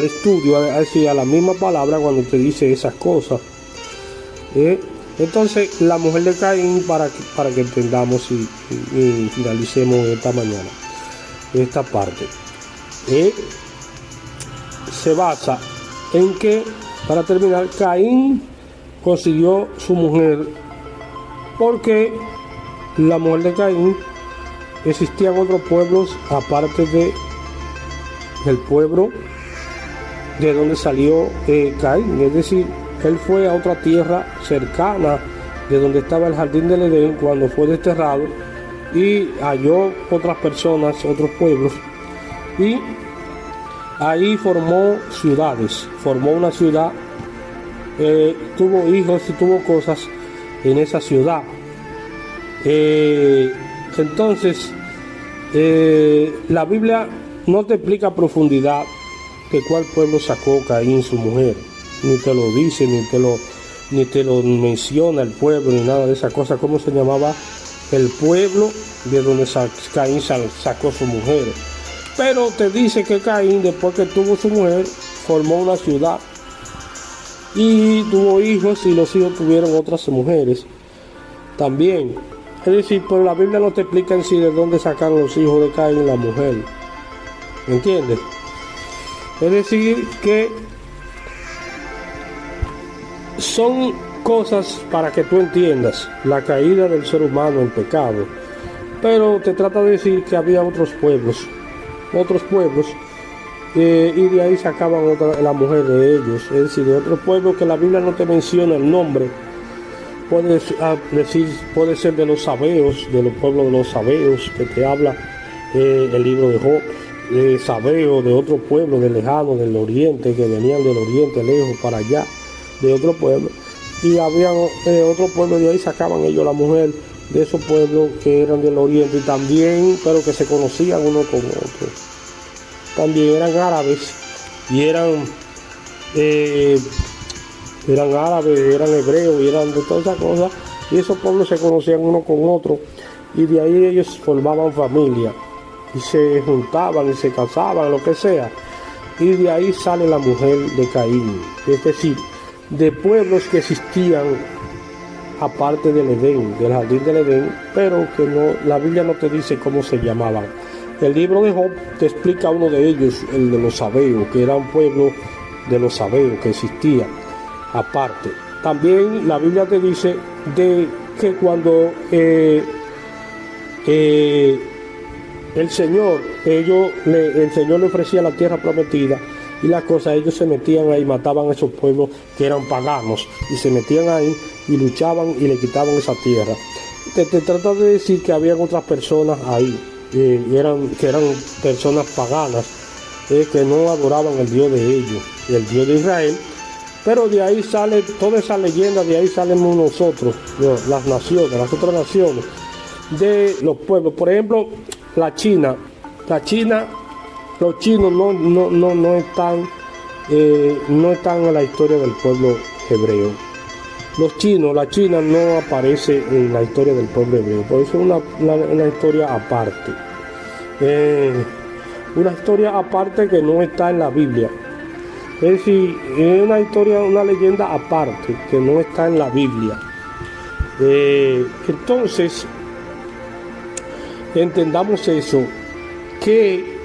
estudio, a la misma palabra cuando te dice esas cosas. Entonces, la mujer de Caín, para que entendamos y finalicemos esta mañana esta parte, se basa en que, para terminar, Caín consiguió su mujer porque la mujer de Caín, existían otros pueblos aparte del pueblo de donde salió Caín. Es decir, él fue a otra tierra cercana de donde estaba el jardín del Edén cuando fue desterrado, y halló otras personas, otros pueblos, y ahí formó ciudades, formó una ciudad, tuvo hijos y tuvo cosas en esa ciudad. Entonces, la Biblia no te explica a profundidad de cuál pueblo sacó Caín su mujer, ni te lo dice, ni te lo menciona el pueblo, ni nada de esa cosa, cómo se llamaba el pueblo de donde Caín sacó su mujer. Pero te dice que Caín, después que tuvo su mujer, formó una ciudad y tuvo hijos, y los hijos tuvieron otras mujeres también. Es decir, pero la Biblia no te explica en sí de dónde sacaron los hijos de Caín la mujer. ¿Me entiendes? Es decir, que son cosas para que tú entiendas la caída del ser humano en pecado. Pero te trata de decir que había otros pueblos, y de ahí sacaban la mujer de ellos. Es decir, de otros pueblos que la Biblia no te menciona el nombre. Puede ser de los sabeos, de los pueblos de los sabeos, que te habla el libro de Job, de sabeo, de otro pueblo, de lejano, del oriente, que venían del oriente lejos para allá, de otro pueblo. Y había otro pueblo, de ahí sacaban ellos la mujer de esos pueblos que eran del oriente, y también, pero que se conocían uno con otro. También eran árabes y eran eran árabes, eran hebreos y eran de todas esas cosas, y esos pueblos se conocían uno con otro, y de ahí ellos formaban familia, y se juntaban y se casaban, lo que sea, y de ahí sale la mujer de Caín, es decir, de pueblos que existían aparte del Edén, del jardín del Edén, pero que no, la Biblia no te dice cómo se llamaban. El libro de Job te explica uno de ellos, el de los sabeos, que era un pueblo de los sabeos que existía aparte. También la Biblia te dice de que cuando el Señor le ofrecía la tierra prometida y las cosas, ellos se metían ahí, mataban a esos pueblos que eran paganos y se metían ahí y luchaban y le quitaban esa tierra. Te trata de decir que habían otras personas ahí, que eran personas paganas, que no adoraban el Dios de ellos, el Dios de Israel. Pero de ahí sale toda esa leyenda, de ahí salimos nosotros, las naciones, las otras naciones, de los pueblos. Por ejemplo, la China, los chinos no están en la historia del pueblo hebreo. La China no aparece en la historia del pueblo hebreo, por eso es una historia aparte. Una historia aparte que no está en la Biblia. Es decir, es una historia, una leyenda aparte que no está en la Biblia. Entonces, entendamos eso, que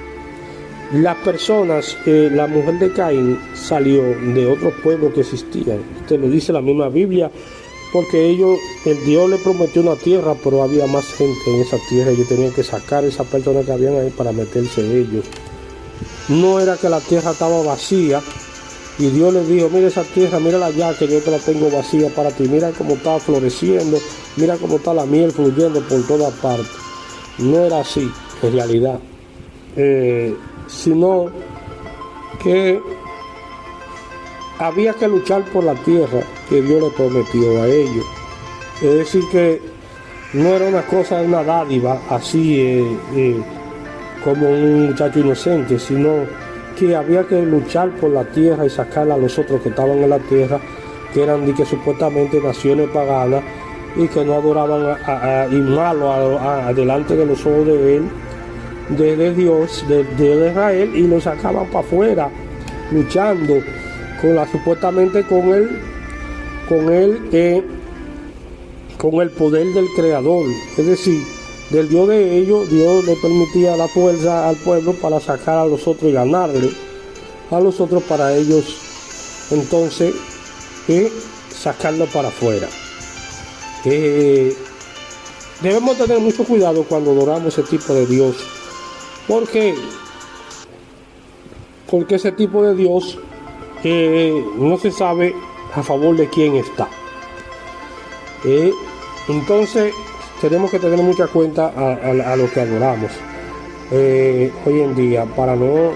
las personas, la mujer de Caín salió de otros pueblos que existían. Te lo dice la misma Biblia, porque el Dios le prometió una tierra, pero había más gente en esa tierra. Ellos tenían que sacar a esas personas que habían ahí para meterse ellos. No era que la tierra estaba vacía y Dios les dijo: mira esa tierra, mírala ya, que yo te la tengo vacía para ti. Mira cómo está floreciendo, mira cómo está la miel fluyendo por todas partes. No era así en realidad, sino que había que luchar por la tierra que Dios le prometió a ellos. Es decir, que no era una cosa, una dádiva así como un muchacho inocente, sino que había que luchar por la tierra y sacar a los otros que estaban en la tierra, que eran que supuestamente naciones paganas y que no adoraban y malos delante de los ojos de él, de Dios, de Israel, y lo sacaban para afuera, luchando supuestamente con el poder del Creador, es decir, del Dios de ellos. Dios le permitía la fuerza al pueblo para sacar a los otros y ganarle a los otros, para ellos entonces sacarlo para afuera. Debemos tener mucho cuidado cuando adoramos ese tipo de Dios. ¿Por qué? Porque ese tipo de Dios no se sabe a favor de quién está. Entonces tenemos que tener mucha cuenta a lo que adoramos hoy en día, para no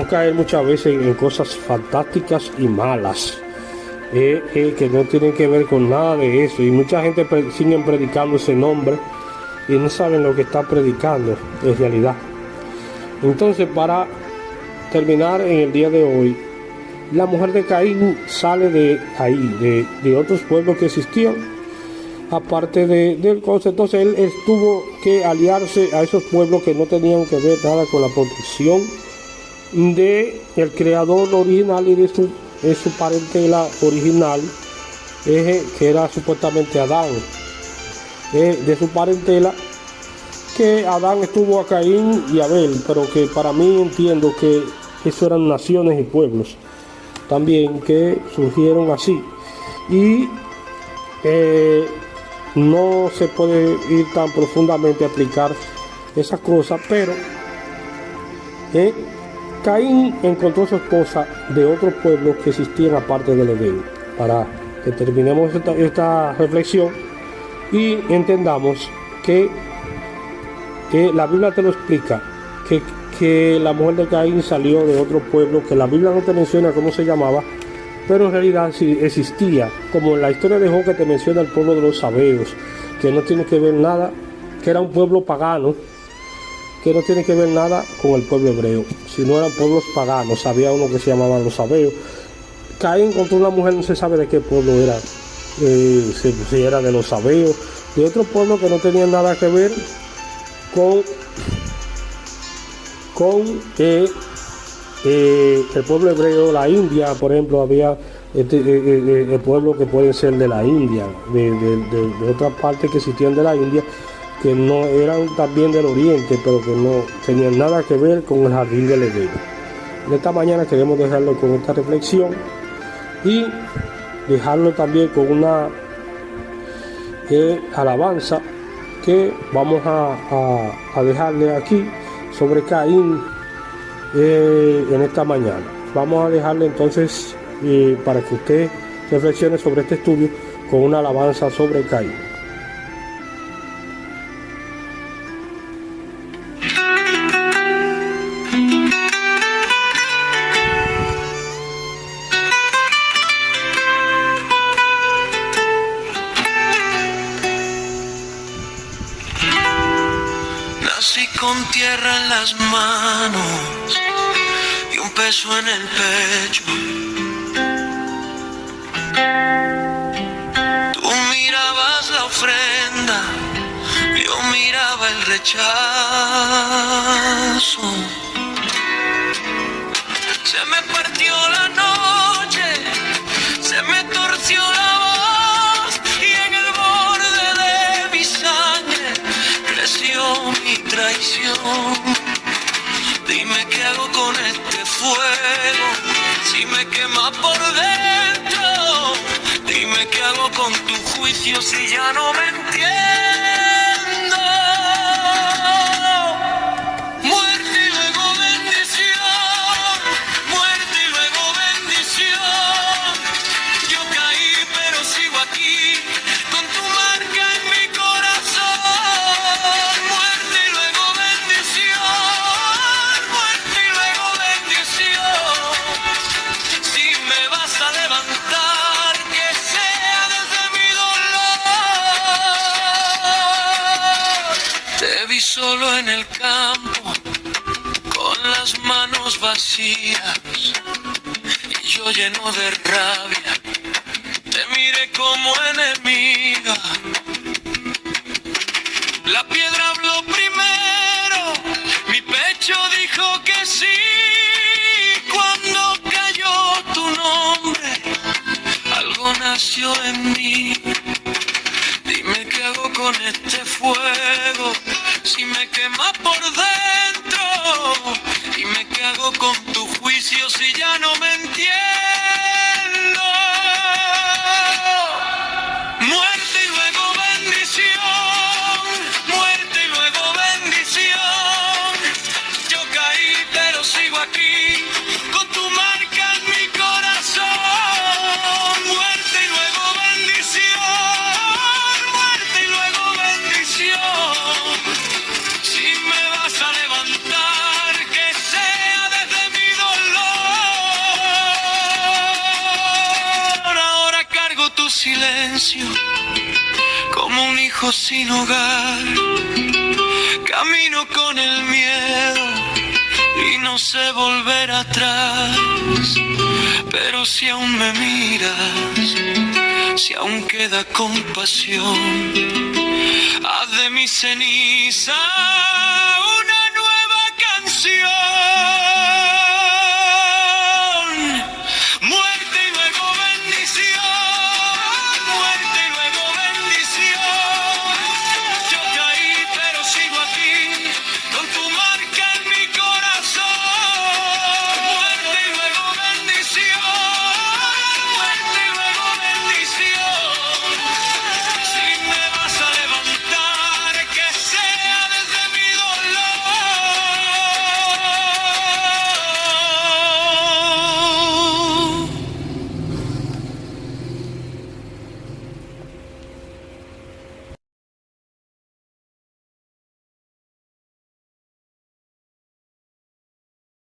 caer muchas veces en cosas fantásticas y malas, que no tienen que ver con nada de eso. Y mucha gente sigue predicando ese nombre y no saben lo que está predicando en realidad. Entonces, para terminar en el día de hoy, la mujer de Caín sale de ahí, de otros pueblos que existían, aparte del cosa. Entonces él tuvo que aliarse a esos pueblos que no tenían que ver nada con la protección de el creador original y de su parentela original, que era supuestamente Adán, de su parentela, que Adán estuvo a Caín y Abel, pero que para mí entiendo que eso eran naciones y pueblos también que surgieron así, y no se puede ir tan profundamente a aplicar esas cosas, pero Caín encontró a su esposa de otros pueblos que existían aparte del Edén. Para que terminemos esta reflexión y entendamos que la Biblia te lo explica, que la mujer de Caín salió de otro pueblo, que la Biblia no te menciona cómo se llamaba, pero en realidad sí existía, como en la historia de Job, que te menciona el pueblo de los sabeos, que no tiene que ver nada, que era un pueblo pagano, que no tiene que ver nada con el pueblo hebreo, sino eran pueblos paganos. Había uno que se llamaba los sabeos, Caín encontró una mujer, no se sabe de qué pueblo era, si era de los sabeos, de otro pueblo que no tenía nada que ver con el pueblo hebreo, la India, por ejemplo, había el pueblo que pueden ser de la India, de otras partes que existían de la India, que no eran también del Oriente, pero que no tenían nada que ver con el jardín del Edén. En esta mañana queremos dejarlo con esta reflexión y dejarlo también con una alabanza que vamos a dejarle aquí sobre Caín en esta mañana. Vamos a dejarle entonces para que usted reflexione sobre este estudio con una alabanza sobre Caín. Nací con tierra en las manos y un peso en el pecho. Tú mirabas la ofrenda, yo miraba el rechazo. Se me partió la noche, se me torció la voz y en el borde de mi sangre creció mi traición. Dime qué hago con este fuego, si me quema por dentro. Dime qué hago con tu juicio si ya no me entiendo. Muerte y luego bendición, muerte y luego bendición. Yo caí pero sigo aquí, con tu marca en mi corazón. Muerte y luego bendición, muerte y luego bendición. Si me vas a levantar, que sea desde mi dolor. Te vi solo en el campo, con las manos vacías, y yo lleno de rabia, te miré como enemiga. La piedra habló primero, mi pecho dijo que sí. Cuando cayó tu nombre, algo nació en mí. Dime qué hago con este fuego, si me quema por dentro. Dime qué hago con tu juicio si ya no me entiendo. Muerte y luego bendición, muerte y luego bendición. Yo caí pero sigo aquí, con tu marca en mi corazón. Muerte y luego bendición, muerte y luego bendición. Si me vas a levantar, que sea desde mi dolor. Ahora cargo tu silencio como un hijo sin hogar. Camino con el miedo y no sé volver atrás. Pero si aún me miras, si aún queda compasión, haz de mi ceniza un